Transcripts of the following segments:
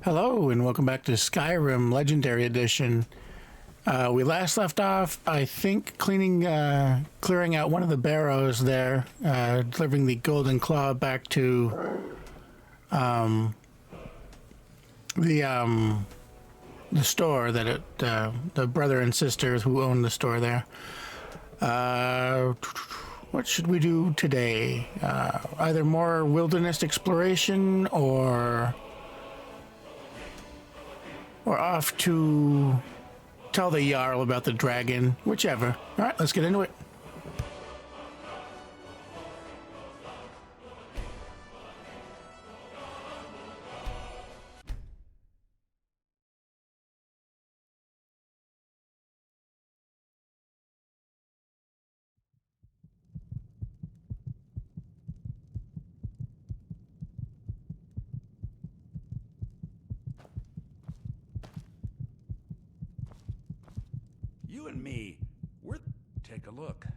Hello and welcome back to Skyrim Legendary Edition. We last left off, I think, clearing out one of the barrows there, delivering the golden claw back to the store that the brother and sisters who own the store there. What should we do today? Either more wilderness exploration or off to tell the Jarl about the dragon, whichever. All right, let's get into it. You and me, take a look.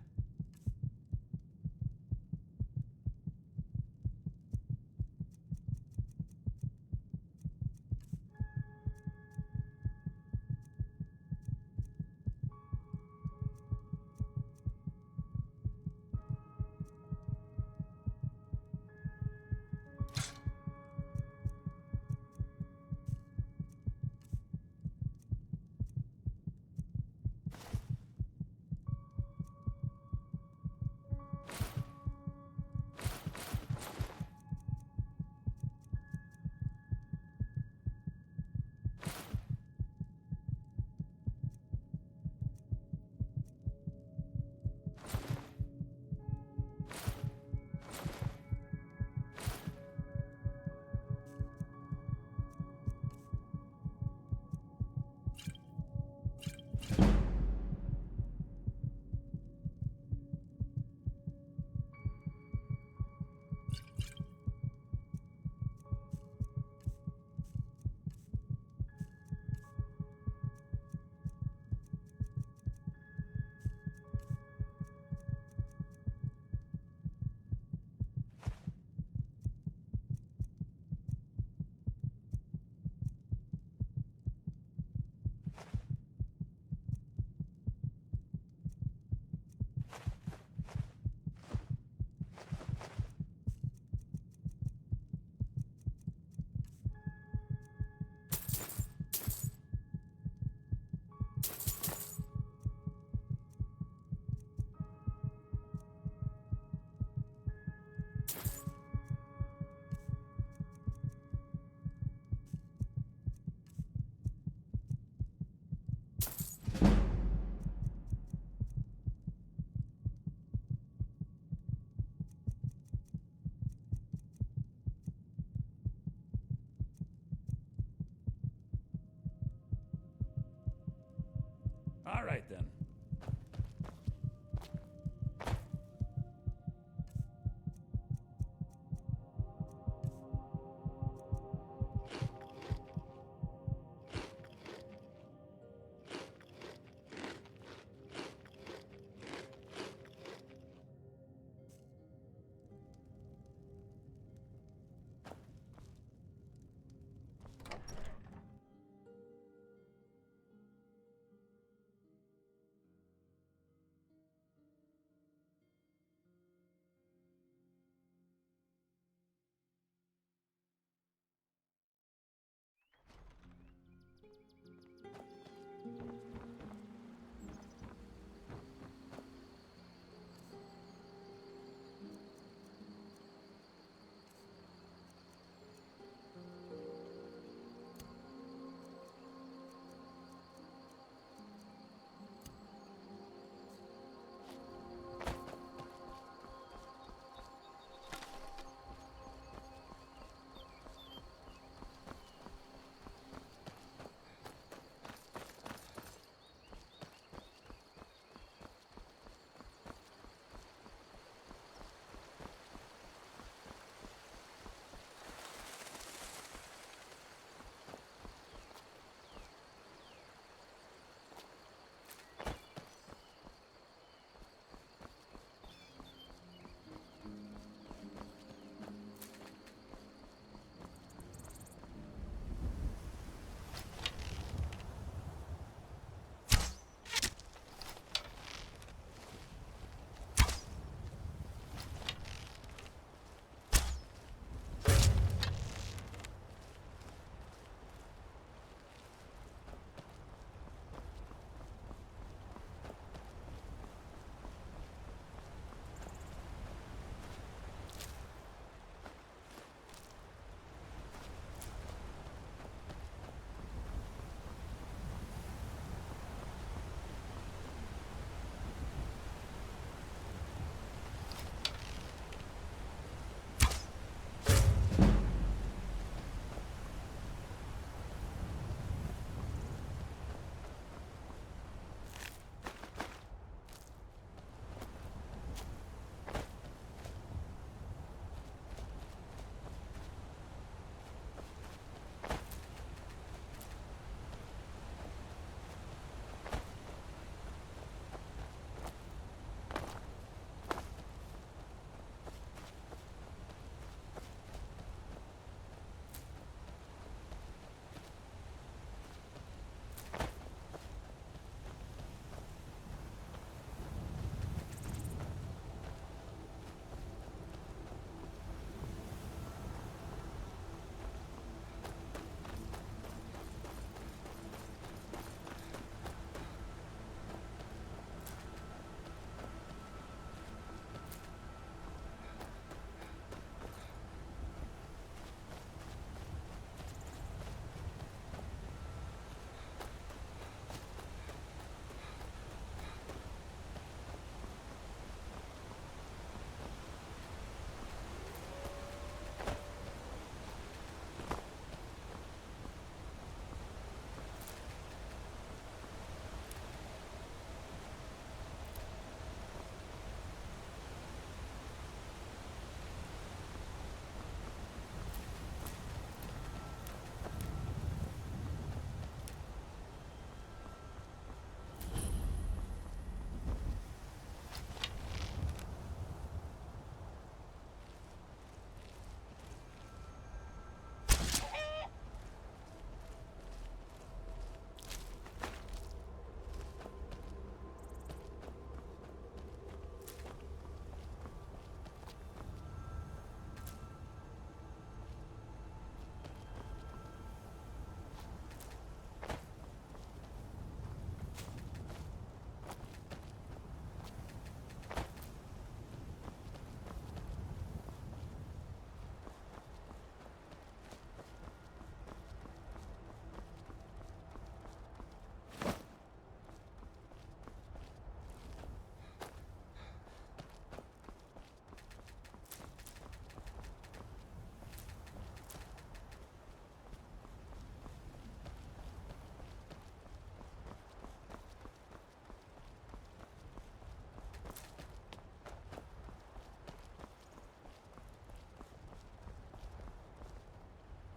All right, then.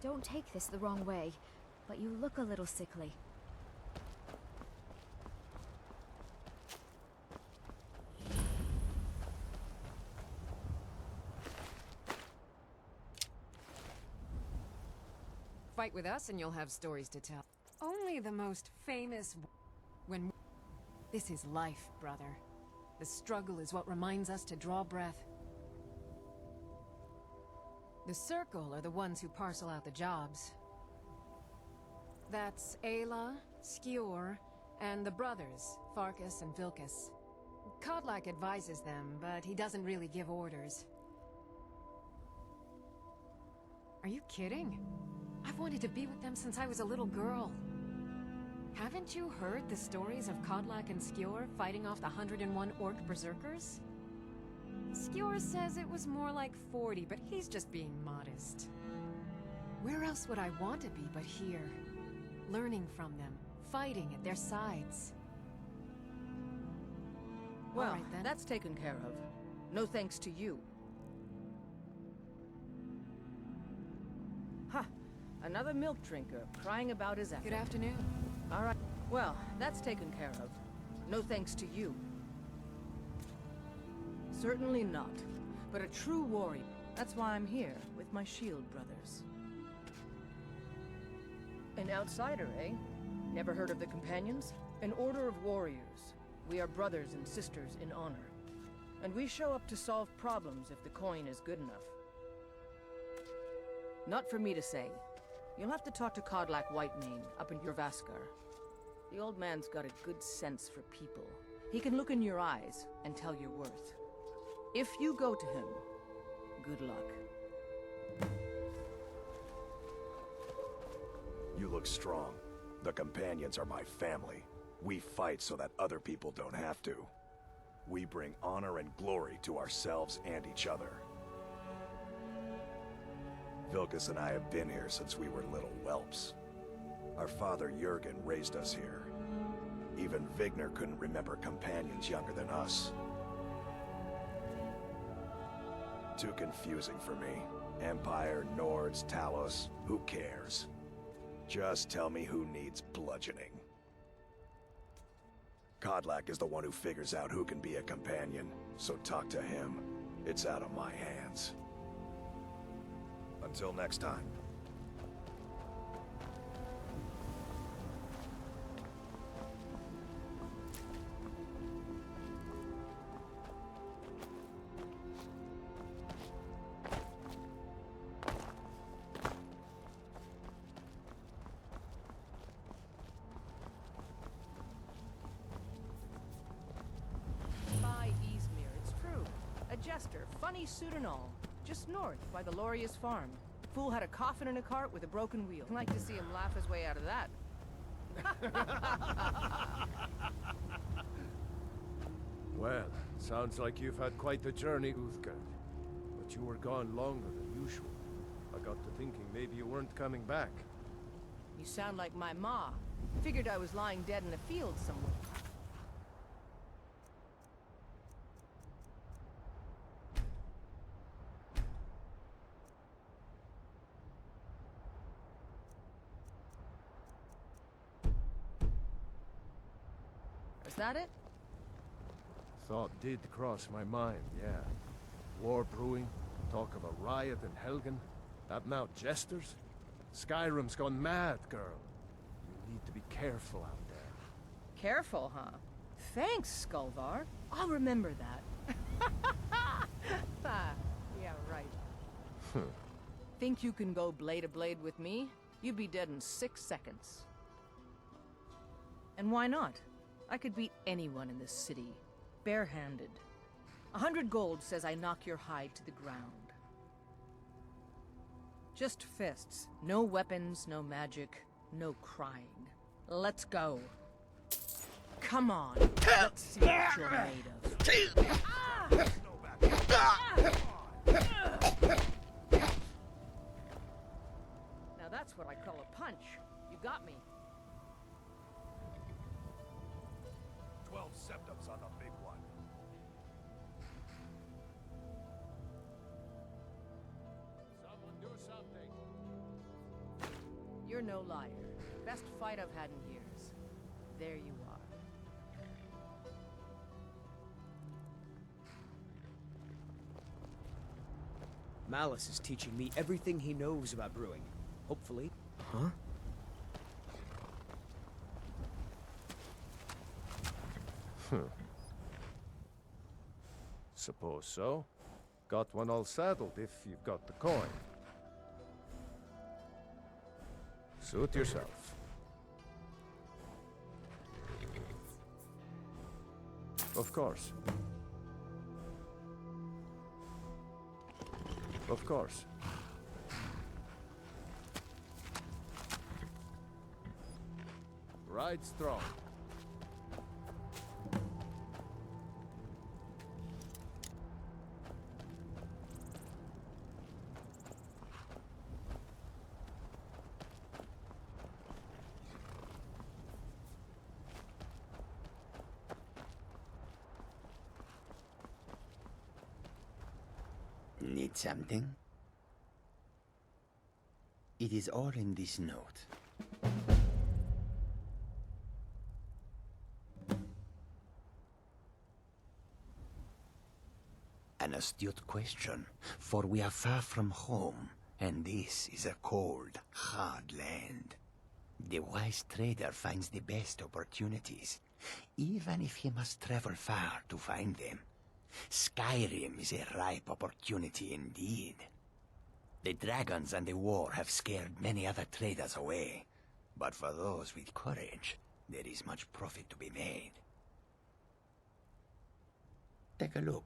Don't take this the wrong way, but you look a little sickly. Fight with us and you'll have stories to tell. Only the most famous when... This is life, brother. The struggle is what reminds us to draw breath. The Circle are the ones who parcel out the jobs. That's Ayla, Skior, and the brothers, Farkas and Vilkas. Kodlak advises them, but he doesn't really give orders. Are you kidding? I've wanted to be with them since I was a little girl. Haven't you heard the stories of Kodlak and Skior fighting off the 101 orc berserkers? Skior says it was more like 40, but he's just being modest. Where else would I want to be but here? Learning from them, fighting at their sides. Well, All right, then. that's taken care of. No thanks to you. Ha! Another milk drinker crying about his Good apple. afternoon. All right. Well, that's taken care of. No thanks to you. Certainly not. But a true warrior. That's why I'm here, with my shield brothers. An outsider, eh? Never heard of the Companions? An order of warriors. We are brothers and sisters in honor. And we show up to solve problems if the coin is good enough. Not for me to say. You'll have to talk to Kodlak Whitemane up in Jorvaskar. The old man's got a good sense for people. He can look in your eyes and tell your worth. If you go to him, good luck. You look strong. The Companions are my family. We fight so that other people don't have to. We bring honor and glory to ourselves and each other. Vilkas and I have been here since we were little whelps. Our father Jurgen raised us here. Even Vigner couldn't remember Companions younger than us. Too confusing for me. Empire, Nords, Talos, who cares? Just tell me who needs bludgeoning. Kodlak is the one who figures out who can be a companion, so talk to him. It's out of my hands. Until next time. By Izmir, it's true. A jester, funny suit and all. Just north, by the Lorius farm. Fool had a coffin in a cart with a broken wheel. I'd like to see him laugh his way out of that. Well, sounds like you've had quite the journey, Uthgard. But you were gone longer than usual. I got to thinking maybe you weren't coming back. You sound like my ma. Figured I was lying dead in a field somewhere. Is that it? Thought did cross my mind, yeah. War brewing, talk of a riot in Helgen. That now jesters? Skyrim's gone mad, girl. You need to be careful out there. Careful, huh? Thanks, Skullvar. I'll remember that. Yeah, right. Think you can go blade to blade with me? You'd be dead in 6 seconds. And why not? I could beat anyone in this city, barehanded. 100 gold says I knock your hide to the ground. Just fists. No weapons, no magic, no crying. Let's go. Come on. Let's see what you're made of. Now that's what I call a punch. You got me. 12 septums on the big one. Someone do something. no liar. Best fight I've had in years. There you are. Malice is teaching me everything he knows about brewing. Hopefully. Huh? Suppose so. Got one all saddled if you've got the coin. Suit yourself. Of course. Of course. Ride strong. Need something? It is all in this note. An astute question, for we are far from home, and this is a cold, hard land. The wise trader finds the best opportunities, even if he must travel far to find them. Skyrim is a ripe opportunity indeed. The dragons and the war have scared many other traders away, but for those with courage, there is much profit to be made. Take a look.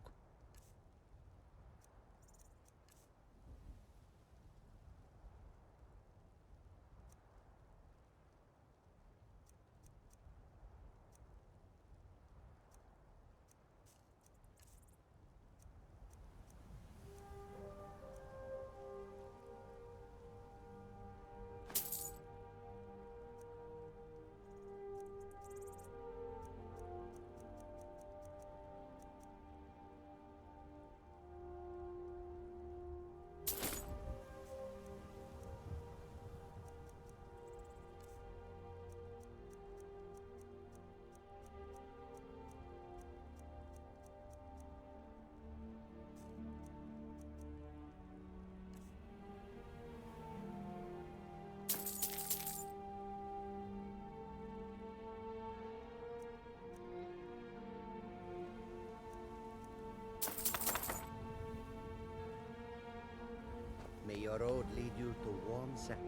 May your road lead you to warm sand.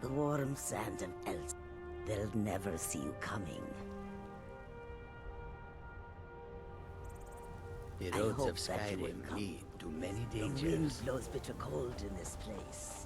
The warm sand of Els. They'll never see you coming. The I roads hope of that you will Skyrim come. lead to many The wind dangers. blows bitter cold in this place.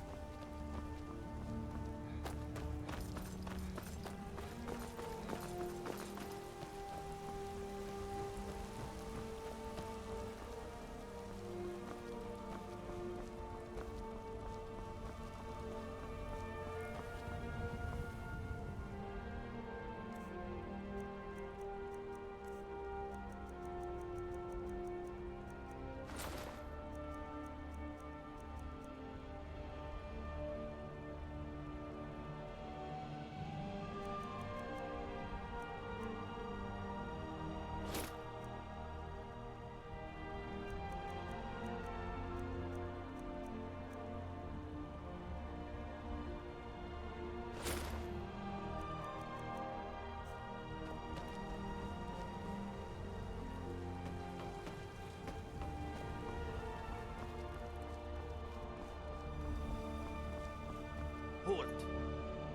Halt!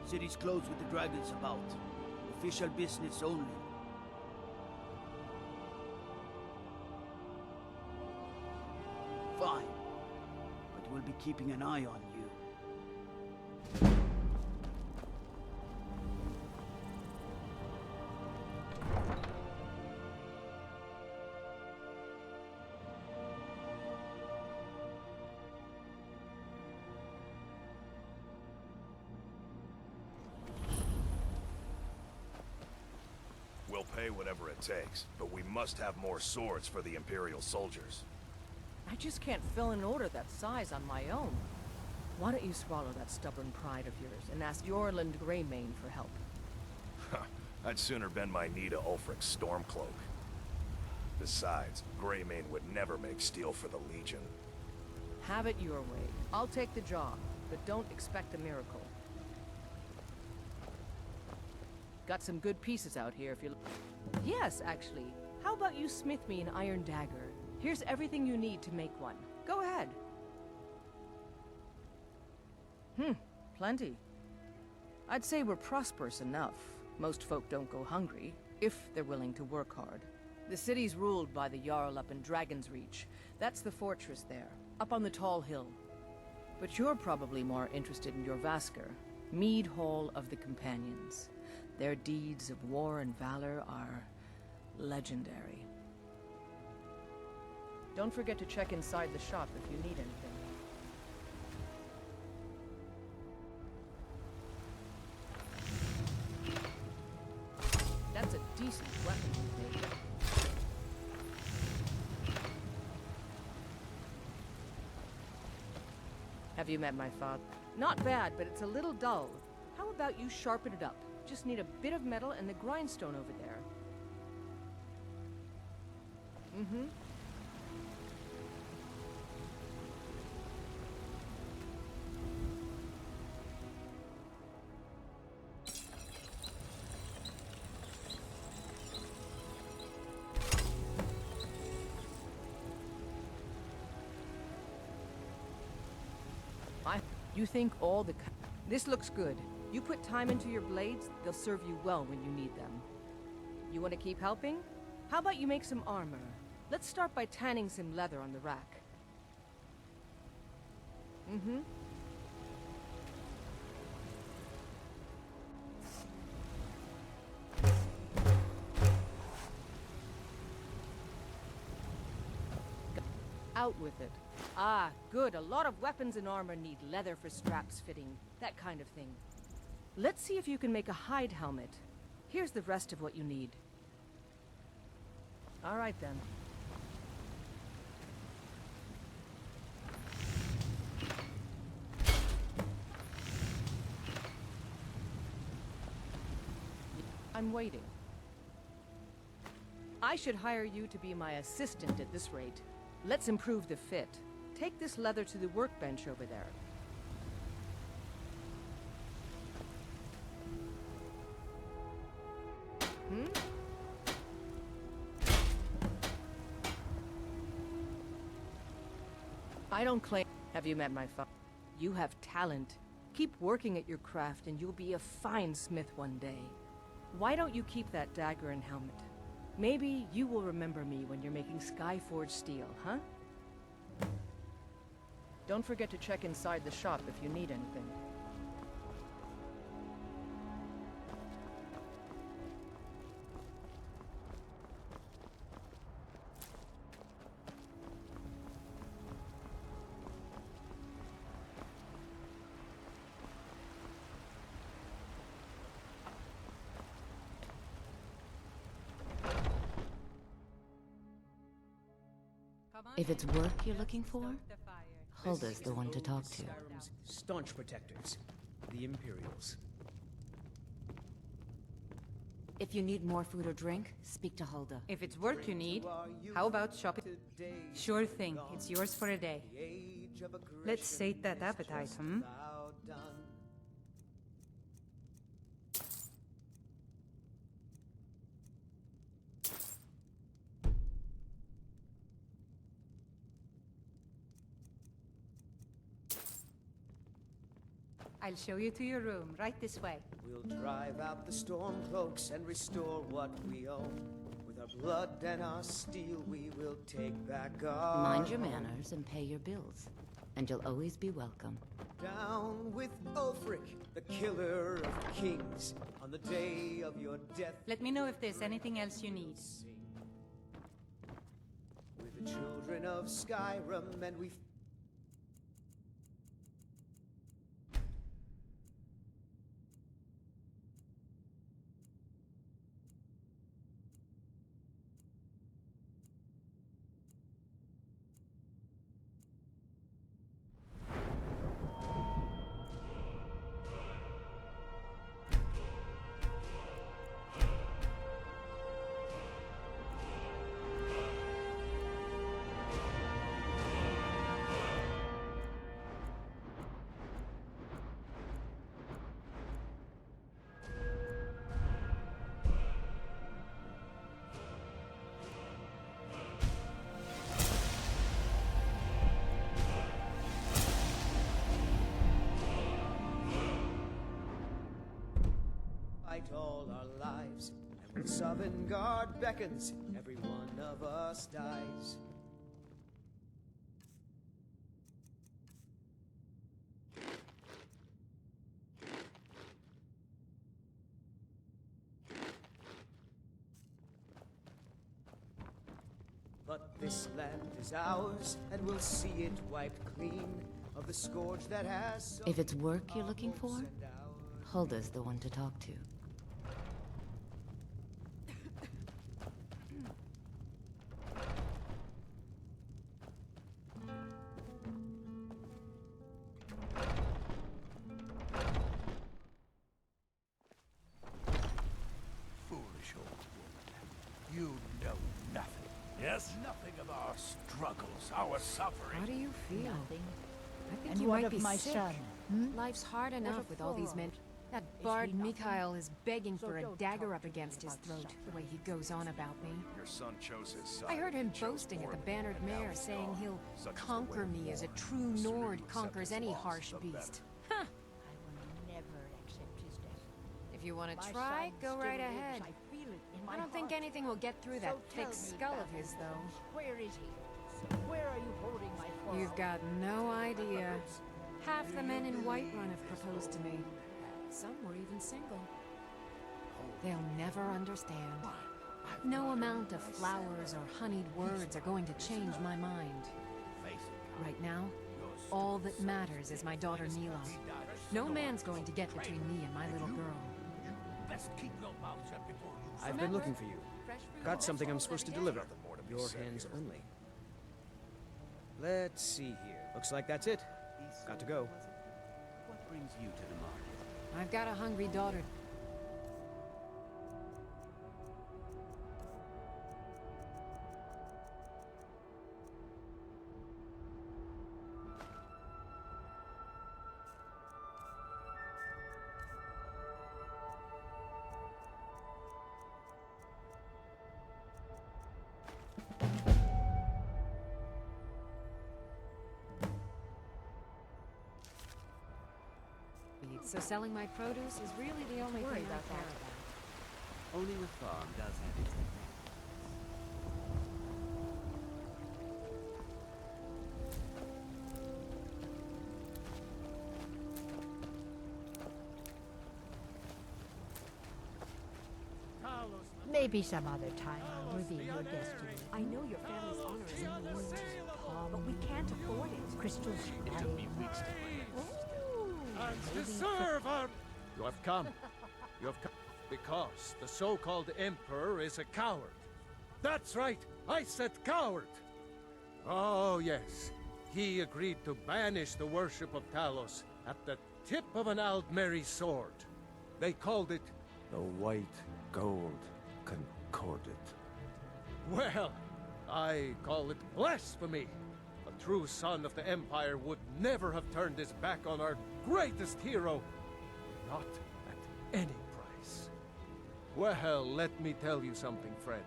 City's closed with the dragons about. Official business only. Fine. But we'll be keeping an eye on you. We'll pay whatever it takes, but we must have more swords for the Imperial soldiers. I just can't fill an order that size on my own. Why don't you swallow that stubborn pride of yours and ask Yorland Greymane for help? I'd sooner bend my knee to Ulfric's Stormcloak. Besides, Greymane would never make steel for the Legion. Have it your way. I'll take the job, but don't expect a miracle. Got some good pieces out here if you... Yes, actually. How about you smith me an iron dagger? Here's everything you need to make one. Go ahead. Plenty. I'd say we're prosperous enough. Most folk don't go hungry, if they're willing to work hard. The city's ruled by the Jarl up in Dragon's Reach. That's the fortress there, up on the tall hill. But you're probably more interested in your Vasker, Mead Hall of the Companions. Their deeds of war and valor are legendary. Don't forget to check inside the shop if you need anything. That's a decent weapon you made. Have you met my father? Not bad, but it's a little dull. How about you sharpen it up? Just need a bit of metal and the grindstone over there. You think all the... This looks good. You put time into your blades, they'll serve you well when you need them. You want to keep helping? How about you make some armor? Let's start by tanning some leather on the rack. Out with it. Ah, good. A lot of weapons and armor need leather for straps fitting, that kind of thing. Let's see if you can make a hide helmet. Here's the rest of what you need. All right, then. I'm waiting. I should hire you to be my assistant at this rate. Let's improve the fit. Take this leather to the workbench over there. I don't claim... Have you met my father? You have talent. Keep working at your craft and you'll be a fine smith one day. Why don't you keep that dagger and helmet? Maybe you will remember me when you're making Skyforge steel, huh? Don't forget to check inside the shop if you need anything. If it's work you're looking for, Hulda's the one to talk to. Skyrim's staunch protectors, the Imperials. If you need more food or drink, speak to Hulda. If it's work you need, how about shopping? Sure thing, it's yours for a day. Let's sate that appetite, hmm? I'll show you to your room, right this way. We'll drive out the storm cloaks and restore what we own. With our blood and our steel, we will take back our Mind your home. manners and pay your bills, and you'll always be welcome. Down with Ulfric, the killer of kings, on the day of your death. Let me know if there's anything else you need. We're the children of Skyrim, and we fight all our lives, and when Sovngarde beckons, every one of us dies. But this land is ours, and we'll see it wiped clean of the scourge that has. If it's work you're looking for, Hulda's the one to talk to. Foolish old woman. You know nothing. Yes? Nothing of our struggles, our suffering. How do you feel? I think And you what might of be my sick. son? Life's hard enough with all these men. That bard Mikhail is begging for a dagger up against his throat, the way he goes on about me. Your son chose his side. I heard him Chose boasting at the Mordor, Bannered and now Mare, he's saying gone. he'll Such is the conquer way of me as a war. true The sooner you Nord accept conquers his any loss, harsh the better. beast. I will never accept his death. If you want My to try, son go still right lives. ahead. I feel it in my I don't think heart. anything will get through that So thick tell me, skull of his, Baron, though. Where is he? Where are you holding my quarrel? You've got no idea. Half the men in Whiterun have proposed to me. Some were even single. They'll never understand. No amount of flowers or honeyed words are going to change my mind. Right now, all that matters is my daughter Neela. No man's going to get between me and my little girl. I've been looking for you. Got something I'm supposed to deliver. Your hands only. Let's see here. Looks like that's it. Got to go. What brings you to the market? I've got a hungry daughter. so selling my produce is really the only Worry thing I about care that. about. Owning a farm does have its advantages. Maybe some other time I'll reveal your destiny. I know your family's honor is in the woods, but we can't afford it. Crystal spray. And to serve our... You have come. You have come because the so-called Emperor is a coward. That's right, I said coward. Oh, yes. He agreed to banish the worship of Talos at the tip of an Aldmeri sword. They called it the White Gold Concordat. Well, I call it blasphemy. A true son of the Empire would never have turned his back on our greatest hero. Not at any price. Well, let me tell you something, friend.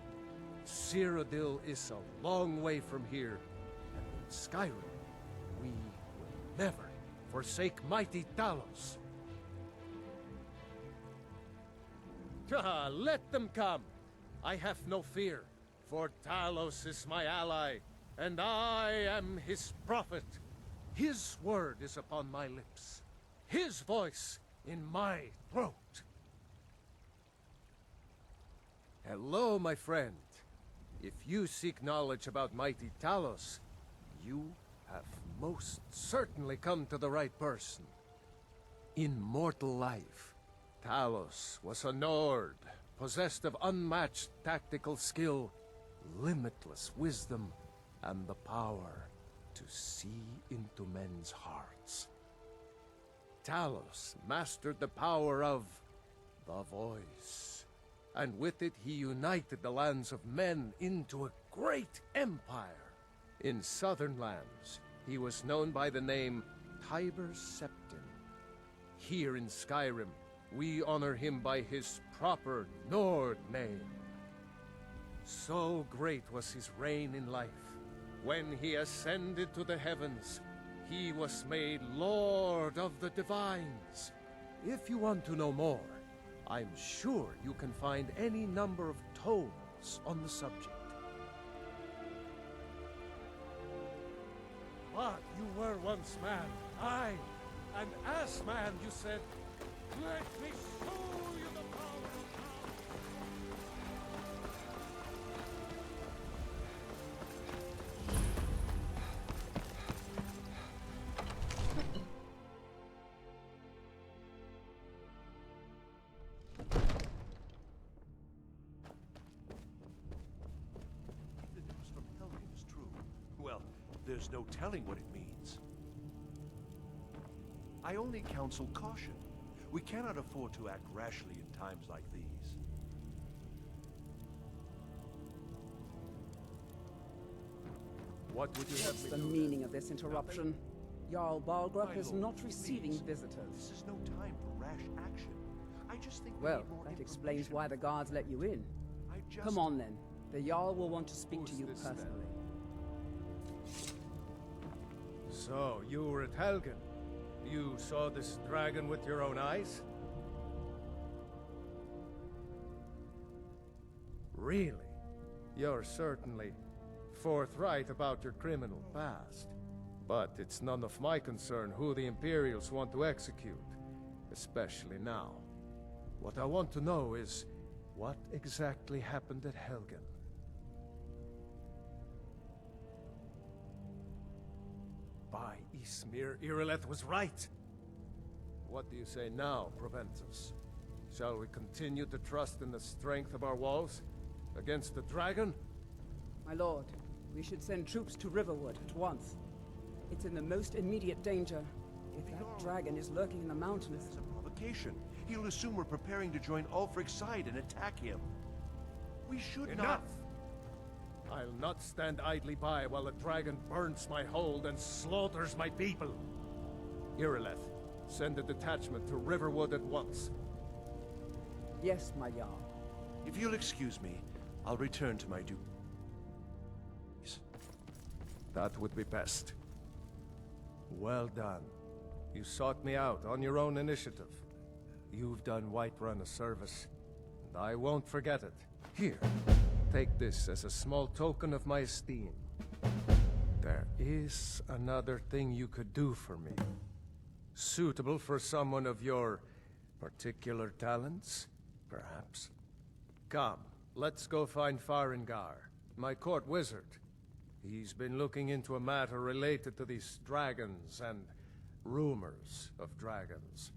Cyrodiil is a long way from here, and in Skyrim, we will never forsake mighty Talos. Ah, let them come. I have no fear, for Talos is my ally, and I am his prophet. His word is upon my lips, his voice in my throat. Hello, my friend. If you seek knowledge about mighty Talos, you have most certainly come to the right person. In mortal life, Talos was a Nord, possessed of unmatched tactical skill, limitless wisdom, and the power to see into men's hearts. Talos mastered the power of the voice, and with it he united the lands of men into a great empire. In southern lands, he was known by the name Tiber Septim. Here in Skyrim, we honor him by his proper Nord name. So great was his reign in life. When he ascended to the heavens, he was made Lord of the Divines. If you want to know more, I'm sure you can find any number of tomes on the subject. But you were once man, aye, and as man you said, "Let me show you the power of If the news from Helgen is true, well, there's no telling what it means. I only counsel caution. We cannot afford to act rashly in times like these. What would you have What's me the do? meaning of this interruption? Jarl Balgruuf My is lord, not receiving please. visitors. This is no time for rash action. I just think we Well, need more that explains information. why the guards let you in. I just... Come on then. The Jarl will want to speak to Who's you this then? personally. So, you were at Helgen. You saw this dragon with your own eyes? Really? You're certainly forthright about your criminal past. But it's none of my concern who the Imperials want to execute, especially now. What I want to know is, what exactly happened at Helgen? By Ysmir, Irileth was right! What do you say now, Proventus? Shall we continue to trust in the strength of our walls? Against the dragon? My lord, we should send troops to Riverwood at once. It's in the most immediate danger. If that dragon is lurking in the mountains... It's a provocation. He'll assume we're preparing to join Ulfric's side and attack him. We should Enough! not... I'll not stand idly by while the dragon burns my hold and slaughters my people. Irileth, send a detachment to Riverwood at once. Yes, my Jarl. If you'll excuse me, I'll return to my duties. That would be best. Well done. You sought me out on your own initiative. You've done Whiterun a service, and I won't forget it. Here, take this as a small token of my esteem. There is another thing you could do for me. Suitable for someone of your particular talents, perhaps. Come, let's go find Farengar, my court wizard. He's been looking into a matter related to these dragons and rumors of dragons.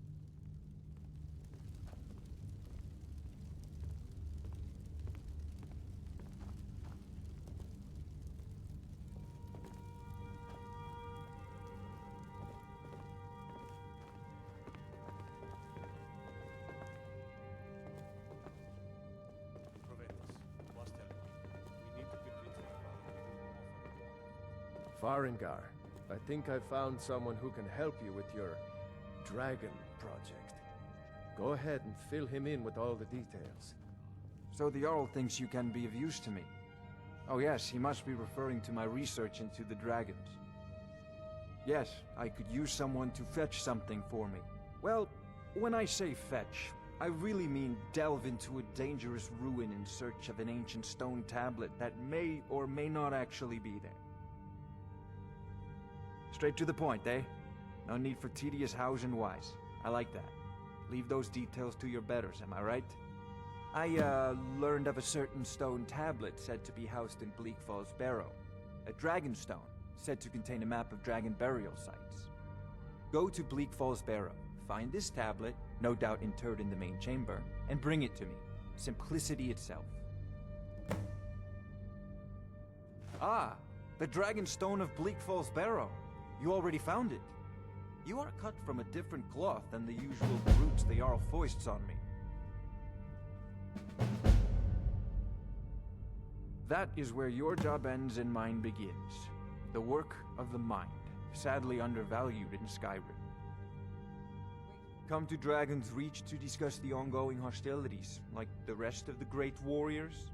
Farengar, I think I found someone who can help you with your dragon project. Go ahead and fill him in with all the details. So the Jarl thinks you can be of use to me. Oh yes, he must be referring to my research into the dragons. Yes, I could use someone to fetch something for me. Well, when I say fetch, I really mean delve into a dangerous ruin in search of an ancient stone tablet that may or may not actually be there. Straight to the point, eh? No need for tedious hows and whys. I like that. Leave those details to your betters, am I right? I, learned of a certain stone tablet said to be housed in Bleak Falls Barrow. A dragon stone, said to contain a map of dragon burial sites. Go to Bleak Falls Barrow, find this tablet, no doubt interred in the main chamber, and bring it to me. Simplicity itself. Ah, the dragon stone of Bleak Falls Barrow. You already found it. You are cut from a different cloth than the usual brutes the Jarl foists on me. That is where your job ends and mine begins. The work of the mind, sadly undervalued in Skyrim. Come to Dragon's Reach to discuss the ongoing hostilities, like the rest of the great warriors?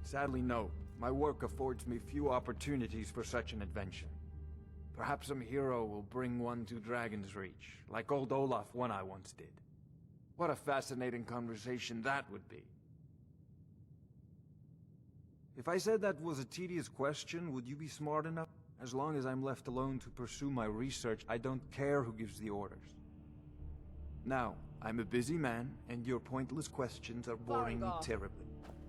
Sadly, no. My work affords me few opportunities for such an adventure. Perhaps some hero will bring one to Dragon's Reach, like old Olaf one I once did. What a fascinating conversation that would be. If I said that was a tedious question, would you be smart enough? As long as I'm left alone to pursue my research, I don't care who gives the orders. Now, I'm a busy man, and your pointless questions are boring me Farengar. terribly.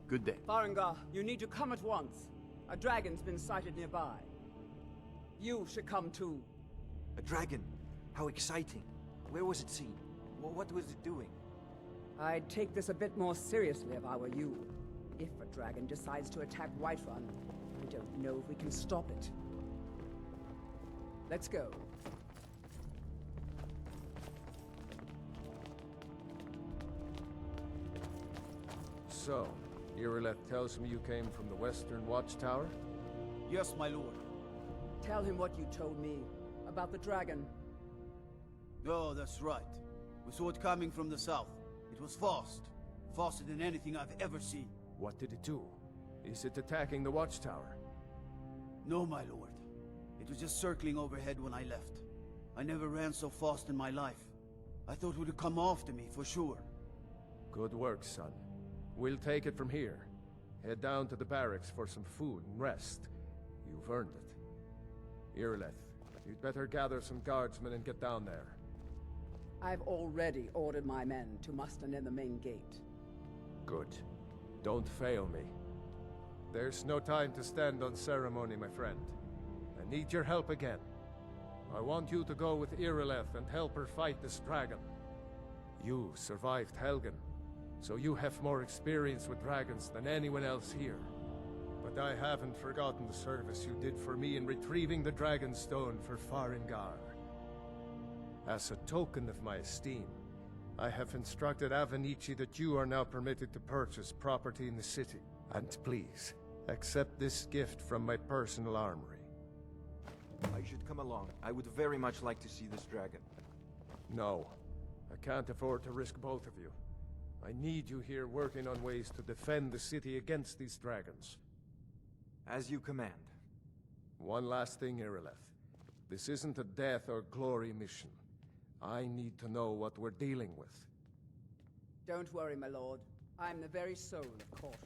Good day. Farengar, you need to come at once. A dragon's been sighted nearby. You should come too. A dragon? How exciting. Where was it seen? What was it doing? I'd take this a bit more seriously if I were you. If a dragon decides to attack Whiterun, I don't know if we can stop it. Let's go. So, Irileth tells me you came from the Western Watchtower? Yes, my lord. Tell him what you told me about the dragon. Oh, that's right. We saw it coming from the south. It was fast. Faster than anything I've ever seen. What did it do? Is it attacking the Watchtower? No, my lord. It was just circling overhead when I left. I never ran so fast in my life. I thought it would come after me, for sure. Good work, son. We'll take it from here. Head down to the barracks for some food and rest. You've earned it. Irileth, you'd better gather some guardsmen and get down there. I've already ordered my men to muster near the main gate. Good. Don't fail me. There's no time to stand on ceremony, my friend. I need your help again. I want you to go with Irileth and help her fight this dragon. You survived Helgen, so you have more experience with dragons than anyone else here. But I haven't forgotten the service you did for me in retrieving the Dragon Stone for Farengar. As a token of my esteem, I have instructed Avenici that you are now permitted to purchase property in the city. And please, accept this gift from my personal armory. I should come along. I would very much like to see this dragon. No, I can't afford to risk both of you. I need you here working on ways to defend the city against these dragons. As you command. One last thing, Irileth. This isn't a death or glory mission. I need to know what we're dealing with. Don't worry, my lord. I'm the very soul of caution.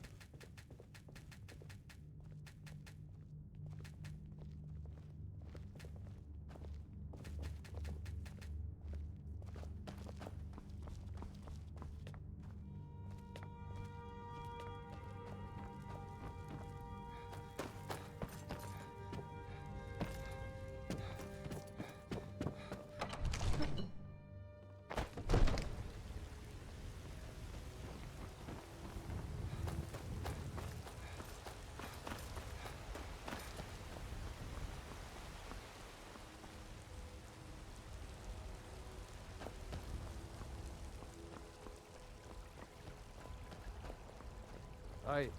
Aye.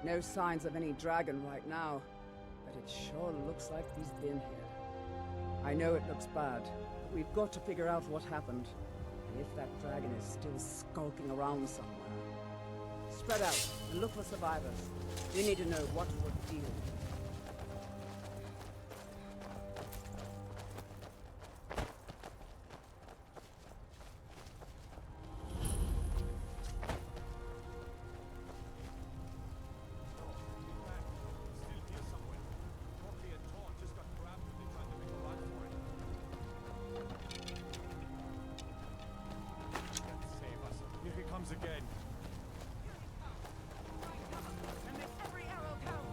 No signs of any dragon right now, but it sure looks like he's been here. I know it looks bad, but we've got to figure out what happened, and if that dragon is still skulking around somewhere. Spread out and look for survivors. We need to know what we're dealing with. Again. And make every arrow count.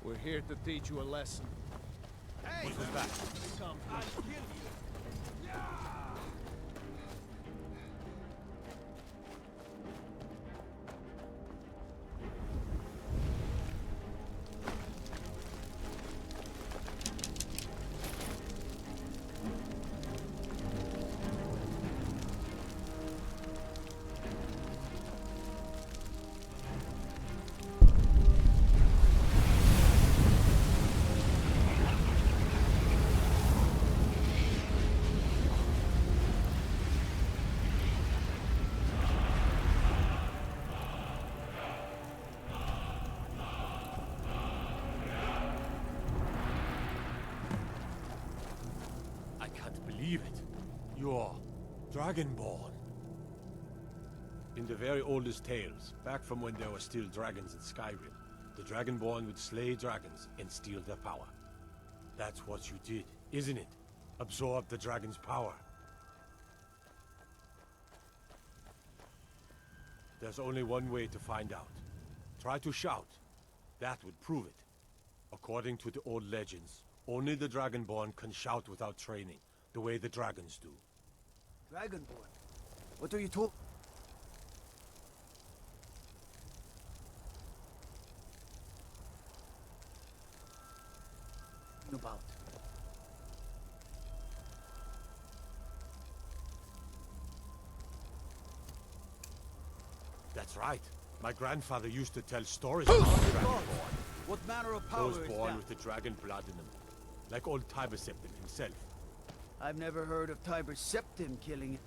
We're here to teach you a lesson. Hey! What was that? I'll kill you! Yeah! I can't believe it. You're Dragonborn. In the very oldest tales, back from when there were still dragons in Skyrim, the Dragonborn would slay dragons and steal their power. That's what you did, isn't it? Absorb the dragon's power. There's only one way to find out. Try to shout. That would prove it. According to the old legends, only the Dragonborn can shout without training, the way the dragons do. Dragonborn? What are you talking about? That's right. My grandfather used to tell stories Who's about the Dragonborn. god? What manner of power Those is born that? with the dragon blood in them. Like old Tiber Septim himself. I've never heard of Tiber Septim killing it.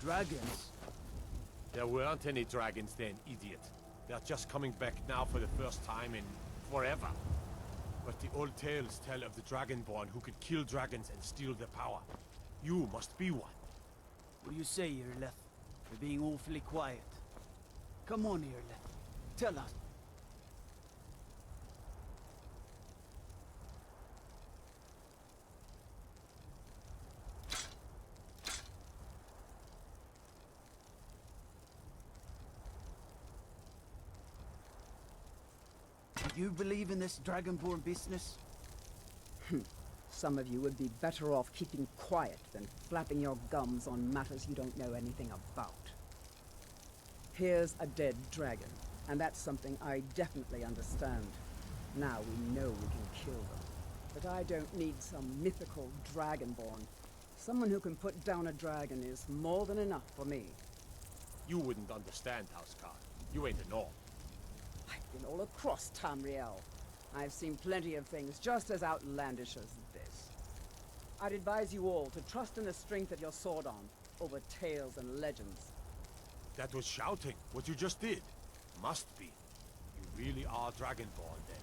Dragons? There weren't any dragons then, idiot. They're just coming back now for the first time in forever. But the old tales tell of the Dragonborn who could kill dragons and steal their power. You must be one. What do you say, Irleth? You're being awfully quiet. Come on, Irleth. Tell us. Do you believe in this Dragonborn business? Some of you would be better off keeping quiet than flapping your gums on matters you don't know anything about. Here's a dead dragon, and that's something I definitely understand. Now we know we can kill them. But I don't need some mythical Dragonborn. Someone who can put down a dragon is more than enough for me. You wouldn't understand, Houseguard. You ain't a Norm. I've been all across Tamriel. I've seen plenty of things just as outlandish as this. I'd advise you all to trust in the strength of your sword arm over tales and legends. That was shouting, what you just did. Must be. You really are Dragonborn, then.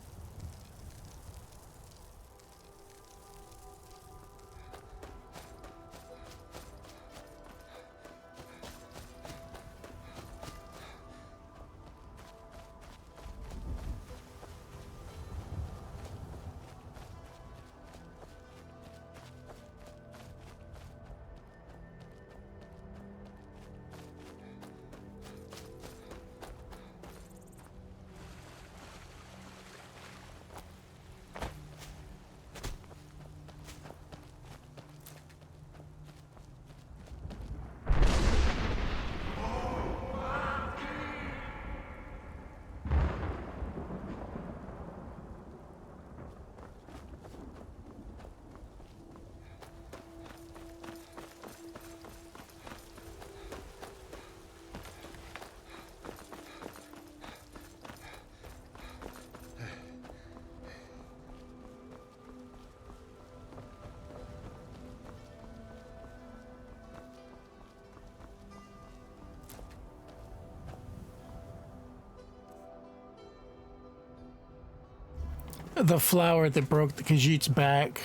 the flower that broke the Khajiit's back.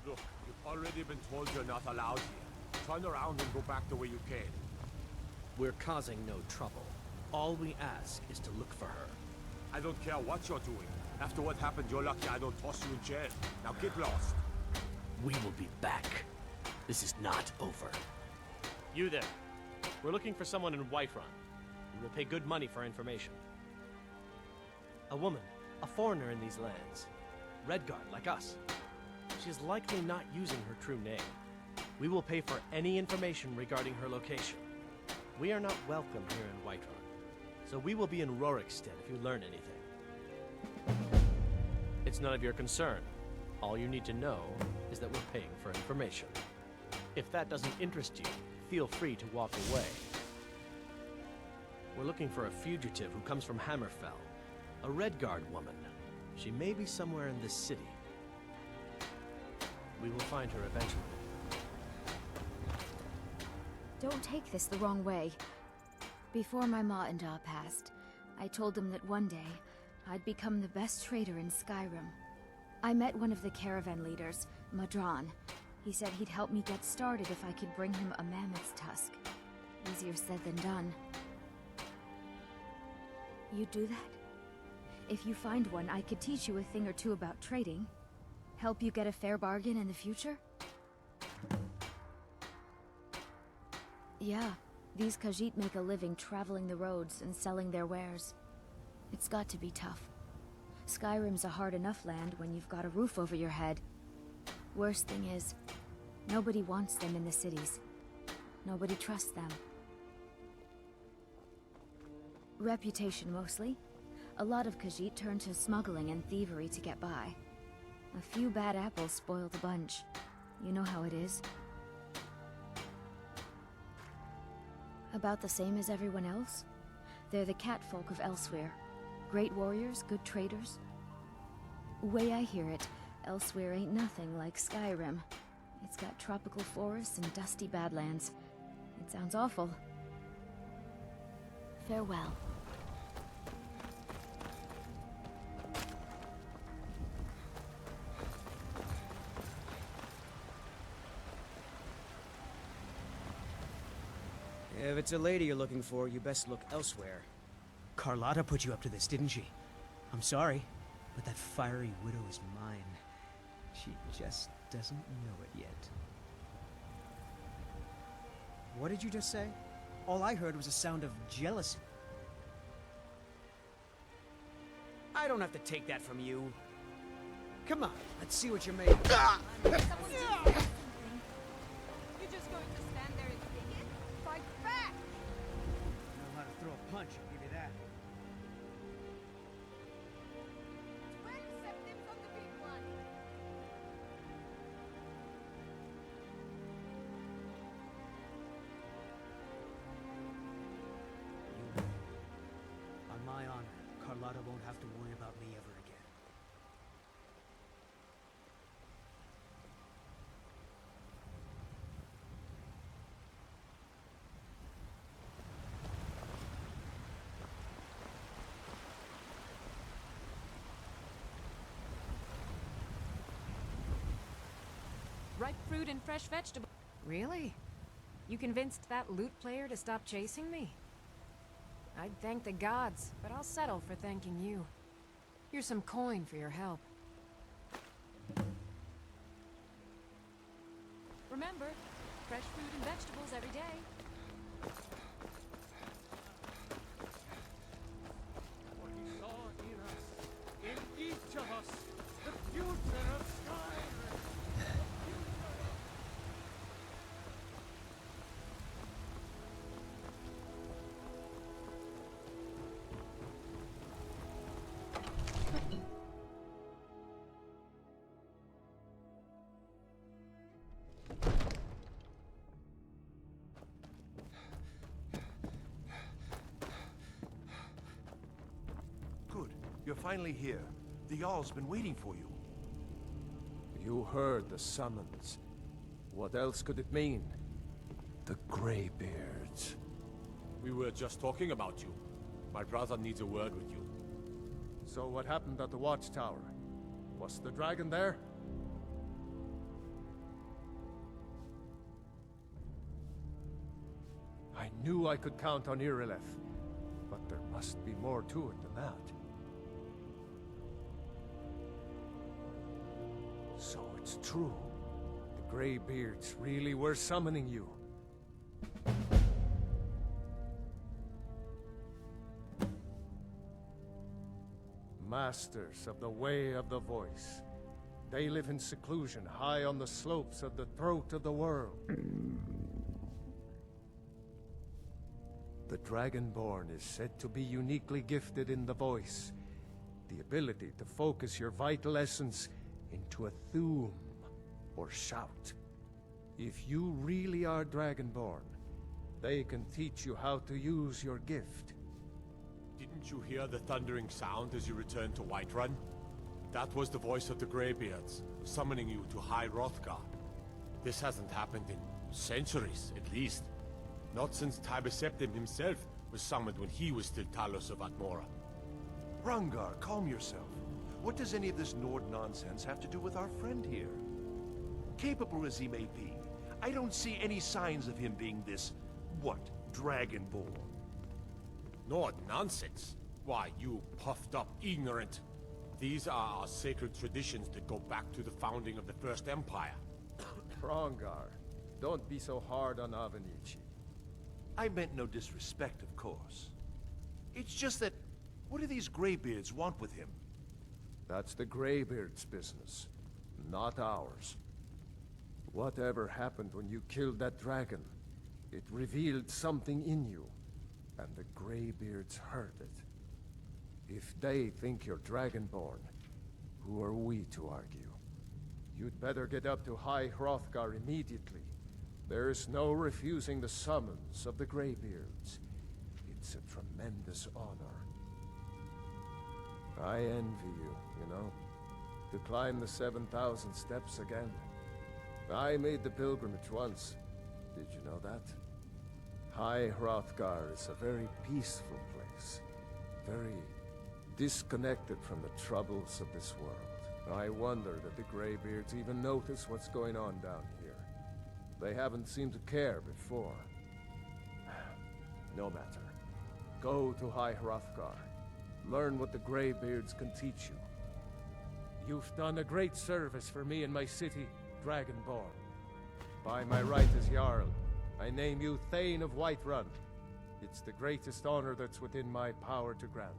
Look, you've already been told you're not allowed here. Turn around and go back the way you came. We're causing no trouble. All we ask is to look for her. I don't care what you're doing. After what happened, you're lucky I don't toss you in jail. Now get lost. We will be back. This is not over. You there. We're looking for someone in Whiterun. We will pay good money for information. A woman, a foreigner in these lands. Redguard, like us. She's likely not using her true name. We will pay for any information regarding her location. We are not welcome here in Whiterun, so we will be in Rorikstead if you learn anything. It's none of your concern. All you need to know is that we're paying for information. If that doesn't interest you, feel free to walk away. We're looking for a fugitive who comes from Hammerfell, a Redguard woman. She may be somewhere in this city. We will find her eventually. Don't take this the wrong way. Before my ma and Da passed, I told them that one day, I'd become the best trader in Skyrim. I met one of the caravan leaders, Madran. He said he'd help me get started if I could bring him a mammoth's tusk. Easier said than done. You'd do that? If you find one, I could teach you a thing or two about trading. Help you get a fair bargain in the future? Yeah, these Khajiit make a living traveling the roads and selling their wares. It's got to be tough. Skyrim's a hard enough land when you've got a roof over your head. Worst thing is, nobody wants them in the cities. Nobody trusts them. Reputation mostly. A lot of Khajiit turn to smuggling and thievery to get by. A few bad apples spoil the bunch. You know how it is. About the same as everyone else. They're the catfolk of Elsewhere. Great warriors, good traders. Way I hear it, Elsewhere ain't nothing like Skyrim. It's got tropical forests and dusty badlands. It sounds awful. Farewell. If it's a lady you're looking for, you best look elsewhere. Carlotta put you up to this, didn't she? I'm sorry, but that fiery widow is mine. She just doesn't know it yet. What did you just say? All I heard was a sound of jealousy. I don't have to take that from you. Come on, let's see what you're made of. You're just going to stand there and take it? Fight back! I know how to throw a punch, I'll give you that. 12 septims on the big one! On my honor, Carlotta won't have to worry about me ever again. Ripe fruit and fresh vegetables. Really? You convinced that loot player to stop chasing me? I'd thank the gods, but I'll settle for thanking you. Here's some coin for your help. Remember, fresh fruit and vegetables every day. What he saw in us, in each of us, the future of Skyrim. you're finally here. The Jarl's been waiting for you. You heard the summons. What else could it mean? The Greybeards. We were just talking about you. My brother needs a word with you. So what happened at the watchtower? Was the dragon there? I knew I could count on Irileth, but there must be more to it than that. So it's true. The Greybeards really were summoning you. Masters of the Way of the Voice. They live in seclusion high on the slopes of the throat of the world. The Dragonborn is said to be uniquely gifted in the voice, the ability to focus your vital essence into a thum, or shout. If you really are Dragonborn, they can teach you how to use your gift. Didn't you hear the thundering sound as you returned to Whiterun? That was the voice of the Greybeards, summoning you to High Hrothgar. This hasn't happened in centuries, at least. Not since Tiber Septim himself was summoned when he was still Talos of Atmora. Rungar, calm yourself. What does any of this Nord nonsense have to do with our friend here? Capable as he may be, I don't see any signs of him being this, Dragonborn. Nord nonsense? Why, you puffed up ignorant. These are our sacred traditions that go back to the founding of the First Empire. Hrongar, don't be so hard on Avenici. I meant no disrespect, of course. It's just that, what do these Greybeards want with him? That's the Greybeards' business, not ours. Whatever happened when you killed that dragon, it revealed something in you, and the Greybeards heard it. If they think you're Dragonborn, who are we to argue? You'd better get up to High Hrothgar immediately. There's no refusing the summons of the Greybeards. It's a tremendous honor. I envy you, you know, to climb the 7,000 steps again. I made the pilgrimage once. Did you know that? High Hrothgar is a very peaceful place. Very disconnected from the troubles of this world. I wonder that the Greybeards even notice what's going on down here. They haven't seemed to care before. No matter. Go to High Hrothgar. Learn what the Greybeards can teach you. You've done a great service for me and my city, Dragonborn. By my right as Jarl, I name you Thane of Whiterun. It's the greatest honor that's within my power to grant.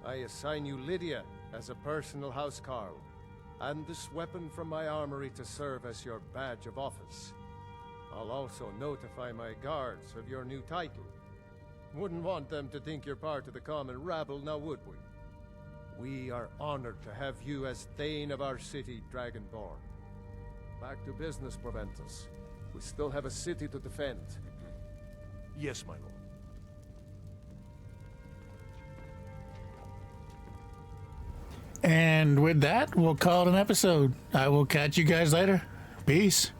I assign you Lydia as a personal housecarl, and this weapon from my armory to serve as your badge of office. I'll also notify my guards of your new title. Wouldn't want them to think you're part of the common rabble, now would we? We are honored to have you as Thane of our city, Dragonborn. Back to business, Proventus. We still have a city to defend. Yes, my lord. And with that, we'll call it an episode. I will catch you guys later. Peace.